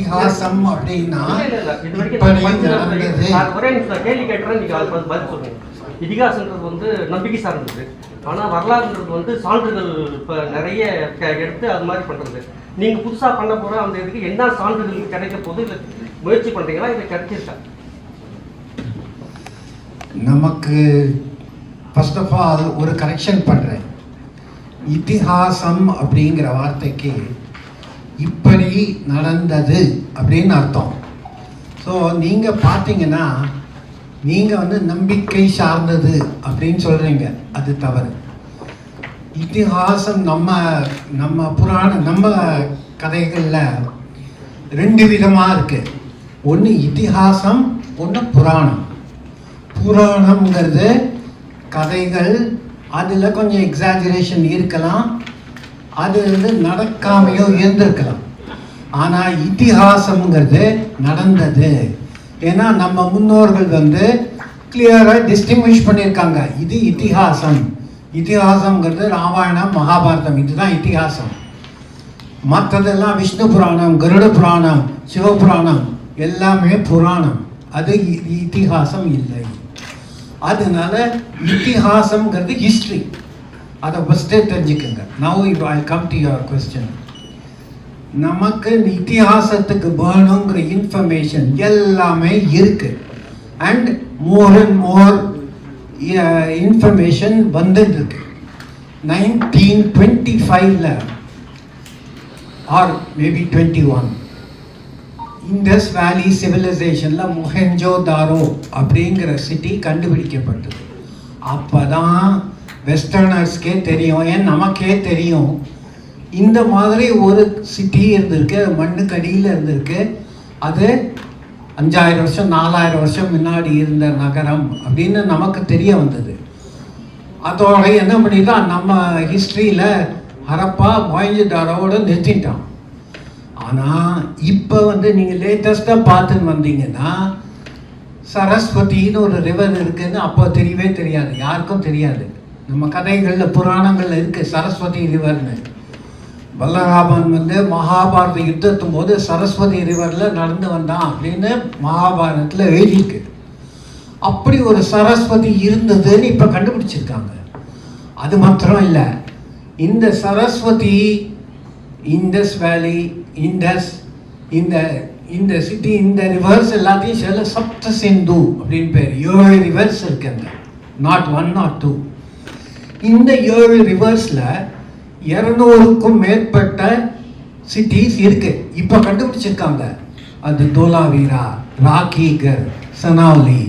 இதிகாசம் அப்படின்னா ஒரே நிமிஷம் கேள்வி கேட்கறேன், நீங்க அது பதில் சொல்லுங்க. இதிகாசன்றது வந்து நம்பிக்கை சார்ந்தது, ஆனால் வரலாறுன்றது வந்து சான்றுகள் இப்போ நிறைய எடுத்து அது மாதிரி பண்ணுறது. நீங்கள் புதுசாக பண்ண போகிற அந்த இதுக்கு என்ன சான்றுகள் கிடைக்க போது இல்லை முயற்சி பண்ணுறீங்களா, இதை கிடைச்சிருக்கா? நமக்கு ஃபர்ஸ்ட் ஆஃப் ஆல் ஒரு கரெக்ஷன் பண்ணுறேன். இதிகாசம் அப்படிங்கிற வார்த்தைக்கு இப்படி நடந்தது அப்படின்னு அர்த்தம். ஸோ நீங்கள் பார்த்தீங்கன்னா நீங்கள் வந்து நம்பிக்கை சார்ந்தது அப்படின்னு சொல்கிறீங்க, அது தவறு. இதிகாசம் நம்ம புராணம் நம்ம கதைகளில் ரெண்டு விதமாக இருக்குது. ஒன்று இதிகாசம், ஒன்று புராணம். புராணம்ங்கிறது கதைகள், அதில் கொஞ்சம் எக்ஸாஜரேஷன் இருக்கலாம், அது வந்து நடக்காமையோ இருந்திருக்கலாம். ஆனால் இதிகாசம்ங்கிறது நடந்தது. ஏன்னா நம்ம முன்னோர்கள் வந்து கிளியராக டிஸ்டிங்விஷ் பண்ணியிருக்காங்க, இது இதிகாசம். இதிகாசம்ங்கிறது ராமாயணம், மகாபாரதம், இதுதான் இதிகாசம். மற்றதெல்லாம் விஷ்ணு புராணம், கருட புராணம், சிவபுராணம் எல்லாமே புராணம், அது இதிகாசம் இல்லை. அதனால இதிகாசம்ங்கிறது ஹிஸ்ட்ரி, அதை ஃபஸ்ட்டே தெரிஞ்சுக்கோங்க. Now I come to your question. நமக்கு இதிகாசத்துக்கு வேணுங்கிற இன்ஃபர்மேஷன் எல்லாமே இருக்கு. அண்ட் மோர் இன்ஃபர்மேஷன் வந்துட்டு இருக்கு. 1925 ஆர் மேபி 21 இண்டஸ் வேலி சிவிலைசேஷனில் மொஹெஞ்சோதாரோ அப்படிங்கிற சிட்டி கண்டுபிடிக்கப்பட்டது. அப்போ தான் வெஸ்டர்னர்ஸ்க்கே தெரியும், ஏன் நமக்கே தெரியும், இந்த மாதிரி ஒரு சிட்டி இருந்திருக்கு, மண்ணுக்கடியில் இருந்திருக்கு. அது 5000 வருஷம் 4000 வருஷம் முன்னாடி இருந்த நகரம் அப்படின்னு நமக்கு தெரிய வந்தது. அதோட என்ன பண்ணிட்டான், நம்ம ஹிஸ்ட்ரியில் ஹரப்பா மொஹெஞ்சோதாரோட நிறுத்திட்டான். ஆனால் இப்போ வந்து நீங்கள் லேட்டஸ்ட்டாக பார்த்துன்னு வந்தீங்கன்னா சரஸ்வதின்னு ஒரு ரிவர் இருக்குதுன்னு அப்போ தெரியவே தெரியாது, யாருக்கும் தெரியாது. நம்ம கதைகளில் புராணங்களில் இருக்குது சரஸ்வதி ரிவர்னு. பலராமன் வந்து மகாபாரத யுத்தத்தும் போது சரஸ்வதி ரிவரில் நடந்து வந்தான் அப்படின்னு மகாபாரதத்தில் எழுதியிருக்கு. அப்படி ஒரு சரஸ்வதி இருந்ததுன்னு இப்போ கண்டுபிடிச்சிருக்காங்க. அது மாத்திரம் இல்லை, இந்த சரஸ்வதி, இண்டஸ் வேலி, இண்டஸ், இந்த சிட்டி, இந்த ரிவர்ஸ் எல்லாத்தையும் சில சப்த சிந்து அப்படின்னு பேர். 7 ரிவர்ஸ் இருக்குங்க, நாட் 1 நாட் 2. இந்த 7 ரிவர்ஸில் 200க்கும் மேற்பட்ட சிட்டிஸ் இருக்கு, இப்போ கண்டுபிடிச்சிருக்காங்க. அது தோலாவீரா, ராக்கிகர், சனாவலி,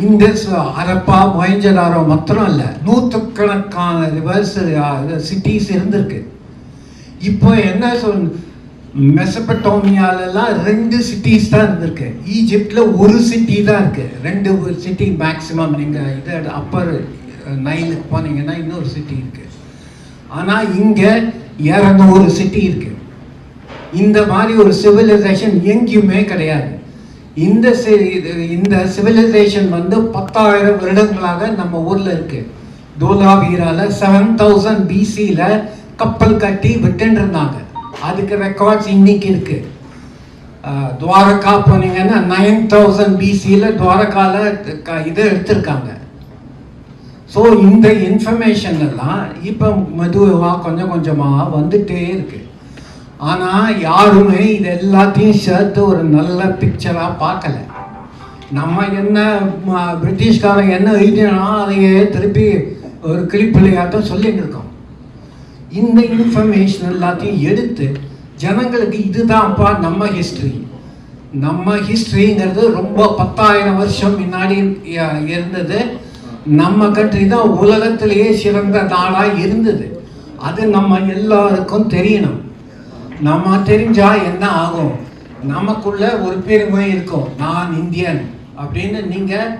இண்டஸ், ஹரப்பா, மொஹெஞ்சதாரோ மாத்திரம் இல்லை, நூற்றுக்கணக்கான ரிவர்ஸ் சிட்டிஸ் இருந்திருக்கு. இப்போ என்ன மெசபடோமியாலெல்லாம் 2 சிட்டிஸ் தான் இருந்திருக்கு. ஈஜிப்டில் ஒரு சிட்டி தான் இருக்குது, 2 சிட்டி மேக்சிமம். நீங்கள் இதை அப்பர் நைலுக்கு போனீங்கன்னா இன்னொரு சிட்டி இருக்குது. ஆனால் இங்கே 200 சிட்டி இருக்குது. இந்த மாதிரி ஒரு சிவிலைசேஷன் எங்கேயுமே கிடையாது. இந்த சிவிலைசேஷன் வந்து 10,000 வருடங்களாக நம்ம ஊரில் இருக்குது. தோலாவீரால 7000 BCயில் கப்பல் கட்டி விட்டுன்னு இருந்தாங்க, அதுக்கு ரெக்கார்ட்ஸ் இன்னைக்கு இருக்கு. துவாரகா போனீங்கன்னா 9000 BCயில் துவாரகாவில் இதை எடுத்திருக்காங்க. ஸோ இந்த இன்ஃபர்மேஷன் எல்லாம் இப்போ மெதுவாக கொஞ்சம் கொஞ்சமாக வந்துட்டே இருக்கு. ஆனால் யாருமே இது எல்லாத்தையும் சேர்த்து ஒரு நல்ல பிக்சராக பார்க்கல. நம்ம என்ன பிரிட்டிஷ்காரன் என்ன எழுதினா அதையே திருப்பி ஒரு கிளிப்பிள்ளையாட்டம் சொல்லிட்டு இருக்கோம். இந்த இன்ஃபர்மேஷன் எல்லாத்தையும் எடுத்து ஜனங்களுக்கு இதுதான்ப்பா நம்ம ஹிஸ்ட்ரி. நம்ம ஹிஸ்ட்ரிங்கிறது ரொம்ப 10,000 வருஷம் முன்னாடி இருந்தது. நம்ம கண்ட்ரி தான் உலகத்திலேயே சிறந்த நாடாக இருந்தது. அது நம்ம எல்லாருக்கும் தெரியணும். நம்ம தெரிஞ்சா என்ன ஆகும், நமக்குள்ள ஒரு பெருமை இருக்கும், நான் இந்தியன் அப்படின்னு. நீங்கள்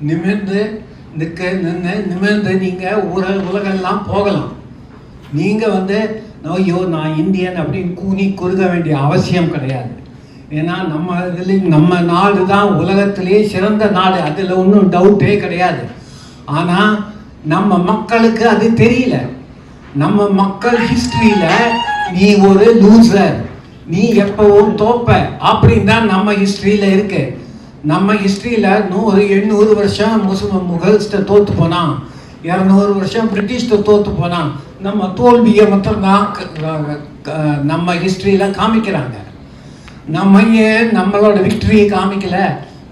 நிமிர்ந்து நீங்கள் உலகெல்லாம் போகலாம். நீங்கள் வந்து ஐயோ நான் இந்தியன் அப்படின்னு கூனி குறுக வேண்டிய அவசியம் கிடையாது. ஏன்னா நம்ம நாடு தான் உலகத்திலேயே சிறந்த நாடு, அதில் ஒன்றும் டவுட்டே கிடையாது. ஆனால் நம்ம மக்களுக்கு அது தெரியல. நம்ம மக்கள் ஹிஸ்ட்ரியில் நீ ஒரு லூசர், நீ எப்பவும் தோப்ப அப்படின்னு தான் நம்ம ஹிஸ்டரியில இருக்கு. நம்ம ஹிஸ்டரியில 800 வருஷம் முகல்ஸ்ட தோத்து போனான், 200 வருஷம் பிரிட்டிஷ்ட தோத்து போனான். நம்ம தோல்வியை மட்டும்தான் நம்ம ஹிஸ்டரியில காமிக்கிறாங்க. நம்ம ஏன் நம்மளோட விக்டரியை காமிக்கல?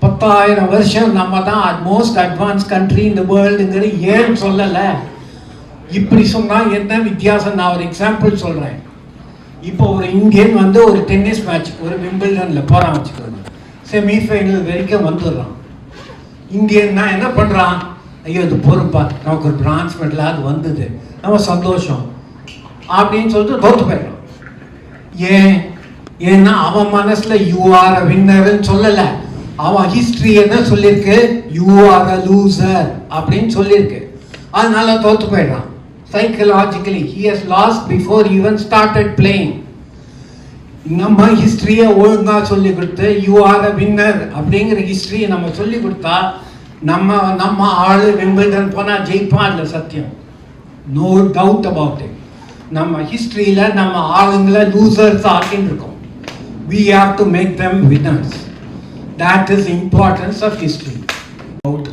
10,000 வருஷம் நம்ம தான் மோஸ்ட் அட்வான்ஸ் கண்ட்ரி இந்த வேர்ல்டுங்கிற ஏன் சொல்லலை? இப்படி சொன்னால் என்ன வித்தியாசம்? நான் ஒரு எக்ஸாம்பிள் சொல்கிறேன். இப்போ ஒரு இந்தியன் வந்து ஒரு டென்னிஸ் மேட்ச் ஒரு விம்பிள்டனில் போகிறான் வச்சுக்கோங்க, செமிஃபைனல் வரைக்கும் வந்துடுறான். இந்தியன்னா என்ன பண்ணுறான்? ஐயோ அது பொறுப்பா, நமக்கு ஒரு பிரான்ஸ் மெடல் அது வந்தது, நம்ம சந்தோஷம் அப்படின்னு சொல்லிட்டு தோத்து போயிடறான். ஏன்னா அவன் மனசுல யூ ஆர் அ வின்னர்னு சொல்லலை. அவன் ஹிஸ்டரி என்ன சொல்லியிருக்கு? யூ ஆர் அ லூசர் அப்படின்னு சொல்லியிருக்கு. அதனால தோத்து போயிடறான். Psychologically, he has lost before he even started playing. நம்ம ஹிஸ்டரியை ஒழுங்கா சொல்லி கொடுத்து யூ ஆர் அ வின்னர் அப்படிங்கிற ஹிஸ்டரியை நம்ம சொல்லி கொடுத்தா நம்ம ஆளு விம்பிள்டன் போனா ஜெயிப்பான், அதுல சத்தியம், நோ டவுட் அபவுட் இட். நம்ம ஹிஸ்டரியில நம்ம ஆளுங்களை லூசர்ஸ் ஆக்கின்னு இருக்கோம். We have to make them winners. That is the importance of history. About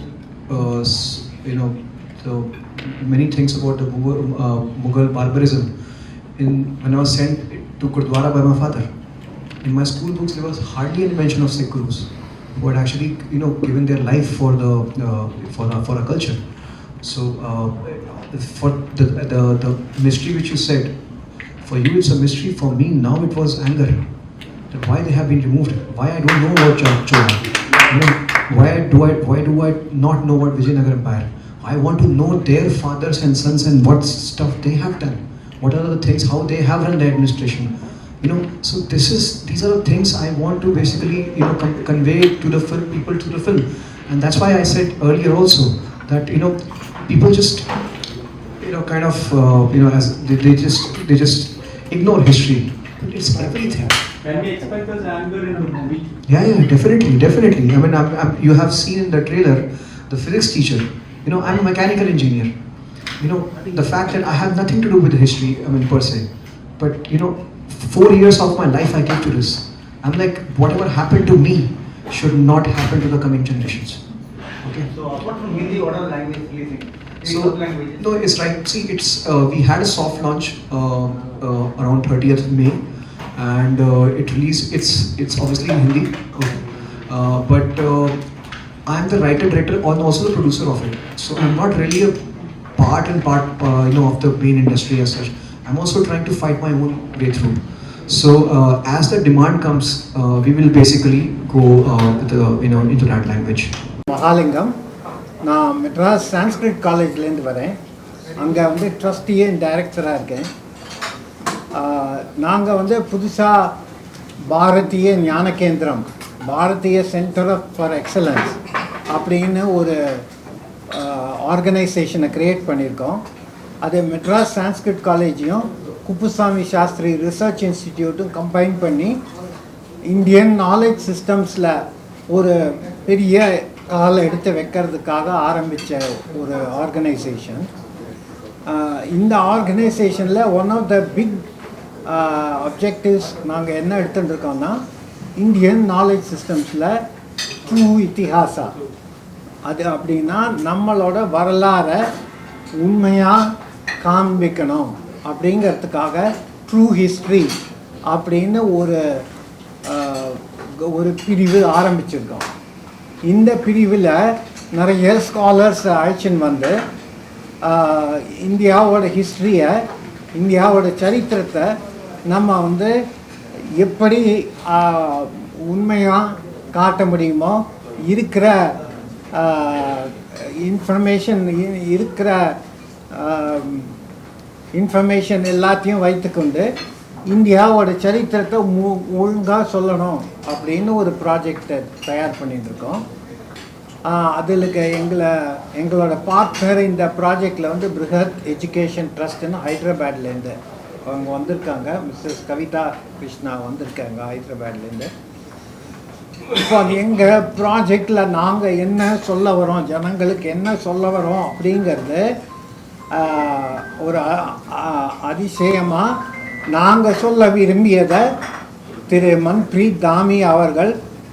the many things about the Mughal barbarism. When I was sent to Gurdwara by my father, in my school books there was hardly any mention of Sikh gurus who had actually given their life for our culture. So for the mystery which you said, for you it's a mystery. For me now it was anger. That why they have been removed? Why I don't know about Chola? Why do I not know about Vijayanagar Empire? I want to know their fathers and sons and what stuff they have done. What are the things, how they have run their administration. So these are the things I want to basically convey to the people through the film. And that's why I said earlier also that people just kind of as they just ignore history. But it's everything. Can we expect this anger in the movie? Yeah, definitely. I mean, you have seen in the trailer the physics teacher. I'm a mechanical engineer. The fact that I have nothing to do with history, per se. But 4 years of my life I gave to this. I'm like, whatever happened to me should not happen to the coming generations. Okay. So apart from Hindi, what other language releasing? So no, it's right. See, it's we had a soft launch around 30th May, and it released. It's obviously in Hindi, okay. But I'm the writer, director, and also the producer of it. So I'm not really a part of the main industry as such. I'm also trying to fight my own way through. So as the demand comes, we will basically go with into that language. Mahalingam, நான் மெட்ராஸ் சான்ஸ்கிரிட் காலேஜ்லேருந்து வரேன். அங்கே வந்து trustee and டைரக்டராக இருக்கேன். நாங்கள் வந்து புதுசாக பாரதிய ஞான கேந்திரம், பாரதிய சென்டர் ஃபார் எக்ஸலன்ஸ் அப்படின்னு ஒரு ஆர்கனைசேஷனை க்ரியேட் பண்ணியிருக்கோம். அது மெட்ராஸ் சான்ஸ்கிரிட் காலேஜையும் குப்புசாமி சாஸ்திரி ரிசர்ச் இன்ஸ்டிடியூட்டும் கம்பைன் பண்ணி இந்தியன் நாலேஜ் சிஸ்டம்ஸில் ஒரு பெரிய காலை எடுத்து வைக்கிறதுக்காக ஆரம்பித்த ஒரு ஆர்கனைசேஷன். இந்த ஆர்கனைசேஷனில் one of the big objectives நாங்கள் என்ன எடுத்துட்டுருக்கோம்னா, இந்தியன் நாலேஜ் சிஸ்டம்ஸில் ட்ரூ இத்திஹாஸா, அது அப்படின்னா நம்மளோட வரலாறை உண்மையாக காண்பிக்கணும் அப்படிங்கிறதுக்காக ட்ரூ ஹிஸ்ட்ரி அப்படின்னு ஒரு பிரிவு ஆரம்பிச்சிருக்கோம். இந்த பிரிவில் நிறைய ஸ்காலர்ஸ் அழைச்சின்னு வந்து இந்தியாவோட ஹிஸ்ட்ரியை, இந்தியாவோட சரித்திரத்தை நம்ம வந்து எப்படி உண்மையாக காட்ட முடியுமோ, இருக்கிற இன்ஃபர்மேஷன் எல்லாத்தையும் வைத்துக்கொண்டு இந்தியாவோட சரித்திரத்தை ஒழுங்காக சொல்லணும் அப்படின்னு ஒரு ப்ராஜெக்டை தயார் பண்ணிட்டுருக்கோம். அதில் எங்களோட பார்ட்னர் இந்த ப்ராஜெக்டில் வந்து பிருஹத் எஜுகேஷன் ட்ரஸ்ட்னு ஹைதராபாத்லேருந்து அவங்க வந்திருக்காங்க. மிஸ்ஸஸ் கவிதா கிருஷ்ணா வந்திருக்காங்க ஹைதராபாத்லேருந்து. இப்போ அது எங்கள் ப்ராஜெக்டில் நாங்கள் என்ன சொல்ல வரோம், ஜனங்களுக்கு என்ன சொல்ல வரோம் அப்படிங்கிறது ஒரு அதிசயமாக நாங்கள் சொல்ல விரும்பியதை திரு மன்பிரீத் தாமி அவர்கள்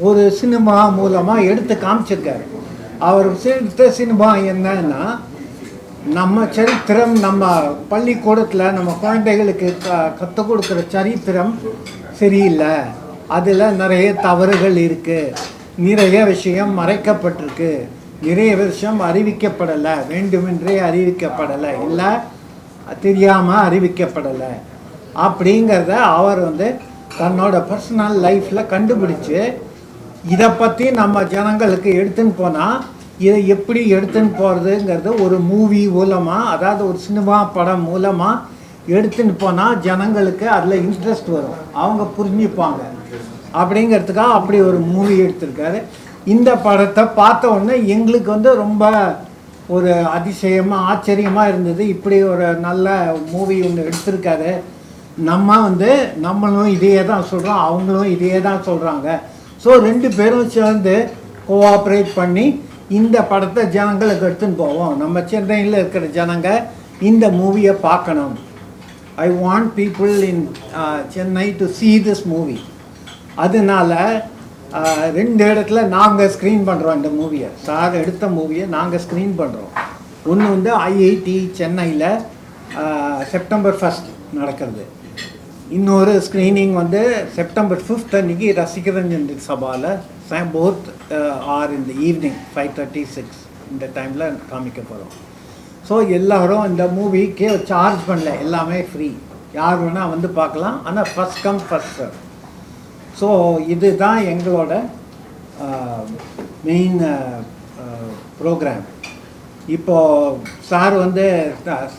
ஒரு சினிமா மூலமாக எடுத்து காமிச்சிருக்காரு. அவர் எடுத்த சினிமா என்னன்னா, நம்ம சரித்திரம், நம்ம பள்ளிக்கூடத்தில் நம்ம குழந்தைகளுக்கு கற்றுக் கொடுக்குற சரித்திரம் சரியில்லை, அதில் நிறைய தவறுகள் இருக்குது, நிறைய விஷயம் மறைக்கப்பட்டிருக்கு, நிறைய விஷயம் அறிவிக்கப்படலை, வேண்டுமென்றே அறிவிக்கப்படலை, இல்லை தெரியாமல் அறிவிக்கப்படலை அப்படிங்கிறத அவர் தன்னோட பர்சனல் லைஃப்பில் கண்டுபிடிச்சு இதை பற்றி நம்ம ஜனங்களுக்கு எடுத்துன்னு போனால் இதை எப்படி எடுத்துன்னு போகிறதுங்கிறது ஒரு மூவி மூலமாக, அதாவது ஒரு சினிமா படம் மூலமாக எடுத்துன்னு போனால் ஜனங்களுக்கு அதில் இன்ட்ரெஸ்ட் வரும், அவங்க புரிஞ்சுப்பாங்க அப்படிங்கிறதுக்காக அப்படி ஒரு மூவி எடுத்திருக்காரு. இந்த படத்தை பார்த்த உடனே எங்களுக்கு ரொம்ப ஒரு அதிசயமாக ஆச்சரியமாக இருந்தது. இப்படி ஒரு நல்ல மூவி ஒன்று எடுத்திருக்காரு. நம்மளும் இதையே தான் சொல்கிறோம், அவங்களும் இதையே தான் சொல்கிறாங்க. ஸோ ரெண்டு பேரும் சேர்ந்து கோஆப்ரேட் பண்ணி இந்த படத்தை ஜனங்களுக்கு எடுத்துன்னு போவோம். நம்ம சென்னையில் இருக்கிற ஜனங்க இந்த மூவியை பார்க்கணும். I want people in Chennai to see this movie. அதனால் ரெண்டு இடத்துல நாங்கள் ஸ்க்ரீன் பண்ணுறோம் இந்த மூவியை. சார் எடுத்த மூவியை நாங்கள் ஸ்க்ரீன் பண்ணுறோம். ஒன்று ஐஐடி சென்னையில் செப்டம்பர் 1 நடக்கிறது. இன்னொரு ஸ்க்ரீனிங் செப்டம்பர் 5 அன்றைக்கி ரசிகரஞ்சன் சபாவில் போத் ஆர் இந்த ஈவினிங் 5:36 இந்த டைமில் காமிக்க போகிறோம். ஸோ எல்லோரும் இந்த மூவிக்கு சார்ஜ் பண்ணல, எல்லாமே ஃப்ரீ, யார் வேணால் பார்க்கலாம். ஆனால் first come first serve. So இதுதான் எங்களோட மெயின் ப்ரோக்ராம். இப்போது சார்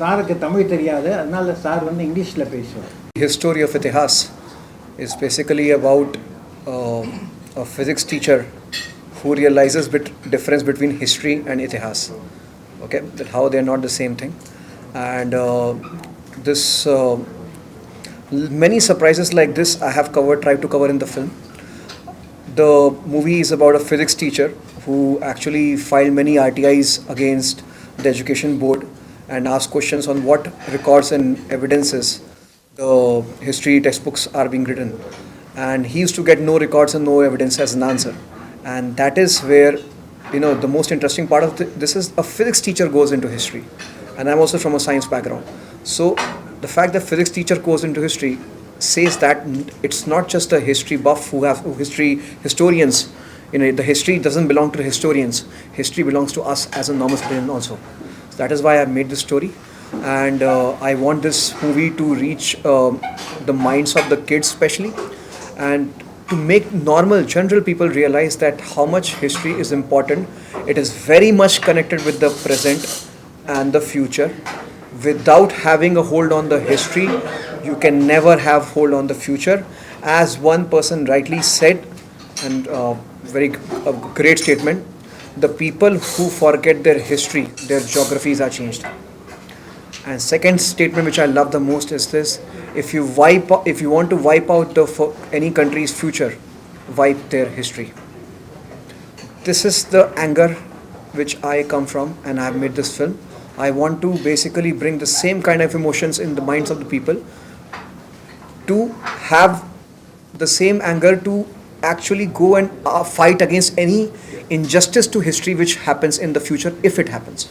சாருக்கு தமிழ் தெரியாது, அதனால் சார் இங்கிலீஷில் பேசுவார். His story of Ithihaas is basically about a physics teacher who realizes difference between history and Ithihaas. Okay, that how they are not the same thing, and this many surprises like this I have tried to cover in the film. The movie is about a physics teacher who actually filed many RTIs against the education board and asked questions on what records and evidences the history textbooks are being written, and he used to get no records and no evidence as an answer. And that is where the most interesting part of this is a physics teacher goes into history, and I'm also from a science background. So the fact that physics teacher goes into history says that it's not just a history buff historians. The history doesn't belong to the historians. History belongs to us as a normal citizen also. So that is why I made this story, and I want this movie to reach the minds of the kids especially, and to make normal general people realize that how much history is important. It is very much connected with the present and the future. Without having a hold on the history, you can never have hold on the future. As one person rightly said, and a great statement, the people who forget their history, their geographies are changed. And second statement which I love the most is this: if you want to wipe out any country's future, wipe their history. This is the anger which I come from, and I have made this film. I want to basically bring the same kind of emotions in the minds of the people, to have the same anger to actually go and fight against any injustice to history which happens in the future, if it happens.